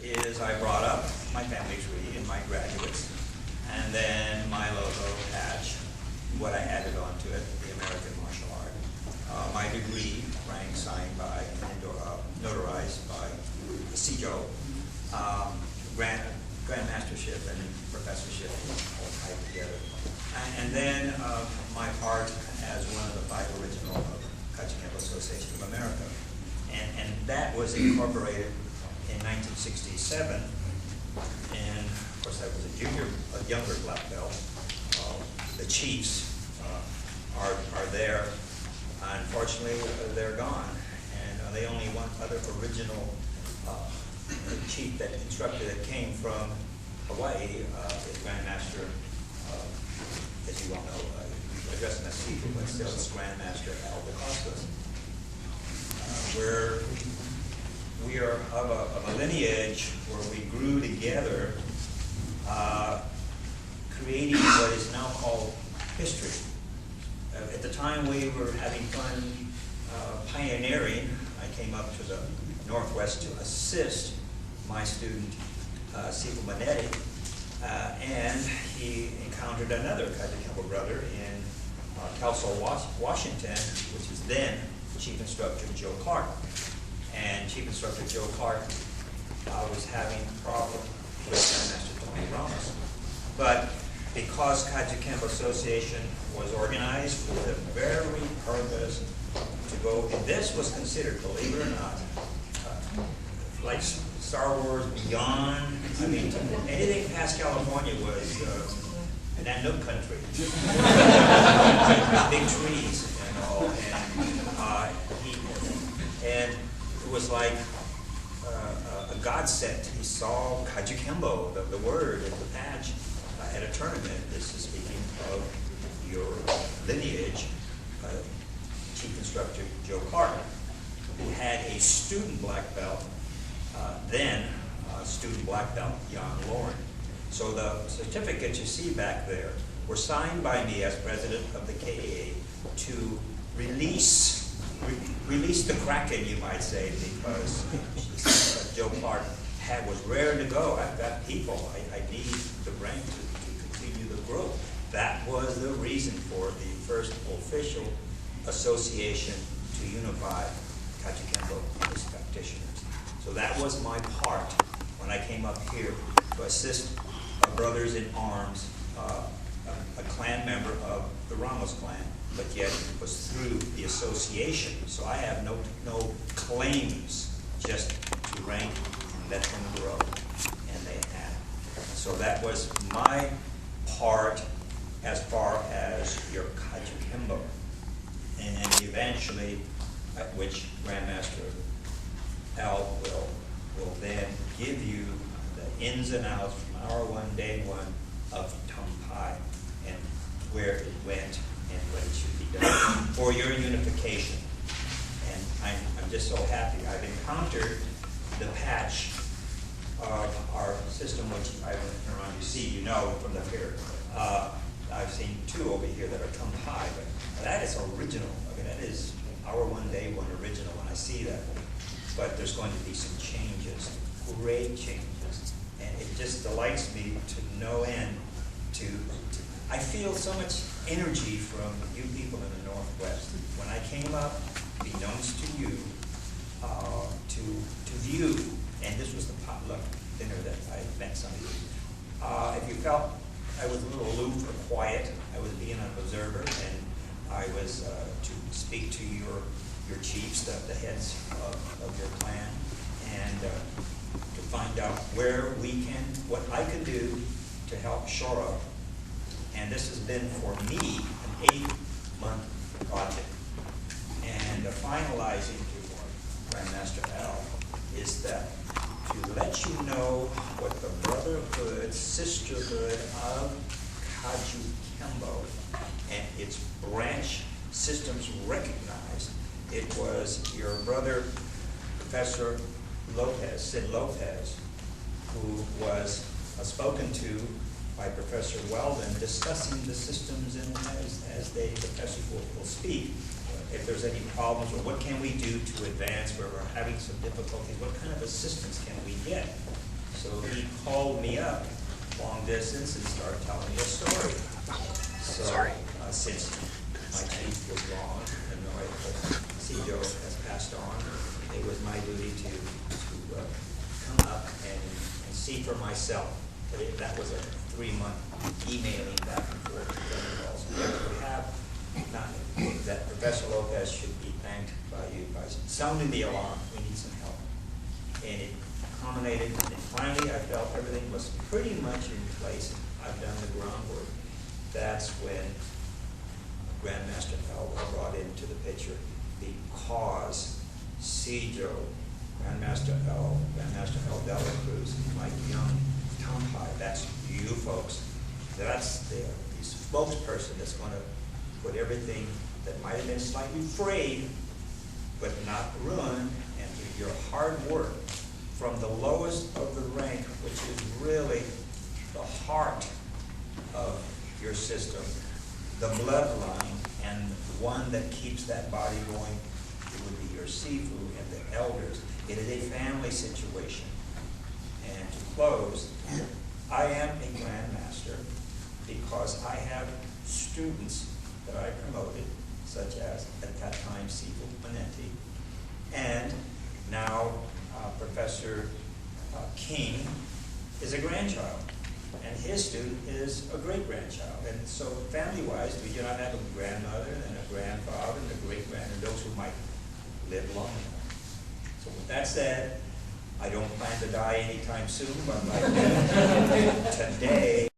is I brought up my family tree and my graduates, and then my logo patch, what I added onto it, the American martial art. My degree, rank signed by, and notarized by the CJO, Grand Mastership and Professorship all tied together. And then my part as one of the 5 original of Kajukenbo Association of America. And that was incorporated in 1967. And of course I was a younger black belt. The chiefs are there. Unfortunately, they're gone. And the only one other original chief that instructor that came from Hawaii is Grandmaster, as you all know, we address him as people, but still it's Grandmaster Al DeCostas. We are of a lineage where we grew together, creating what is now called history. At the time we were having fun pioneering, I came up to the Northwest to assist my student, Sifu Manetti, and he encountered another Kajukenbo brother in Kelso, Washington, which is then Chief Instructor Joe Clark. And Chief Instructor Joe Clark was having a problem with Master Tony Ramos. But because Kajukenbo Association was organized for the very purpose to go, and this was considered, believe it or not, like Star Wars Beyond. I mean, anything past California was an Nanook country. Big trees and all. And it was like a godsend. He saw Kajukenbo, the word and the patch at a tournament. This is speaking of your lineage, Chief Instructor Joe Clark, who had a student black belt, then student black belt, Jan Lauren. So the certificates you see back there were signed by me as president of the KAA to release the Kracken, you might say, because Joe Clark was raring to go. I've got people. I need the rank to continue the growth. That was the reason for the first official association to unify Kajukenbo and its practitioners. So that was my part when I came up here to assist brothers in arms, a clan member of the Ramos clan, but yet it was through the association. So I have no claims, just to rank and let them grow, and they have. So that was my part as far as your Kajukenbo. And eventually, at which Grandmaster Al will then give you the ins and outs from hour one, day one of Tumpai and where it went and what it should be done for your unification. And I'm just so happy. I've encountered the patch of our system, which I went around, you see, you know from the here. I've seen 2 over here that are Tumpai, but that is original. I mean, that is our one, day one original when I see that. But there's going to be some changes, great changes. And it just delights me to no end I feel so much energy from you people in the Northwest. When I came up, beknownst to you, to view, and this was the potluck dinner that I met some of you. If you felt I was a little aloof or quiet, I was being an observer, and I was to speak to your chiefs, the heads of your clan, and to find out where we can, what I can do to help shore up. And this has been for me an 8-month project. And finalizing to Grandmaster Al is that to let you know what the brotherhood, sisterhood of Kajukenbo and its branch systems recognized. It was your brother, Professor Lopez, Sid Lopez, who was spoken to by Professor Weldon discussing the systems, and as the professors will speak, if there's any problems or what can we do to advance where we're having some difficulties, what kind of assistance can we get? So he called me up long distance and started telling me a story. So, since my chief was gone and my CEO has passed on, it was my duty to come up and see for myself. That was a 3-month emailing back and forth with calls. We have not that Professor Lopez should be thanked by you by sounding the alarm. We need some help. And it culminated, and finally I felt everything was pretty much in place. I've done the groundwork. That's when Grandmaster L was brought into the picture, because Cedro, Grandmaster L de la Cruz, Mike Young, Tom High, that's you folks. That's the spokesperson that's going to put everything that might have been slightly frayed, but not ruined, and through your hard work from the lowest of the rank, which is really the heart of your system, the bloodline, and the one that keeps that body going, it would be your Sifu and the elders. It is a family situation. And to close, I am a Grandmaster because I have students that I promoted, such as, at that time, Sifu Manenti, and now Professor King is a grandchild, and his student is a great-grandchild. And so family-wise, we do not have a grandmother and a grandfather and a great-grand, and those who might live long enough. So with that said, I don't plan to die anytime soon, but like today,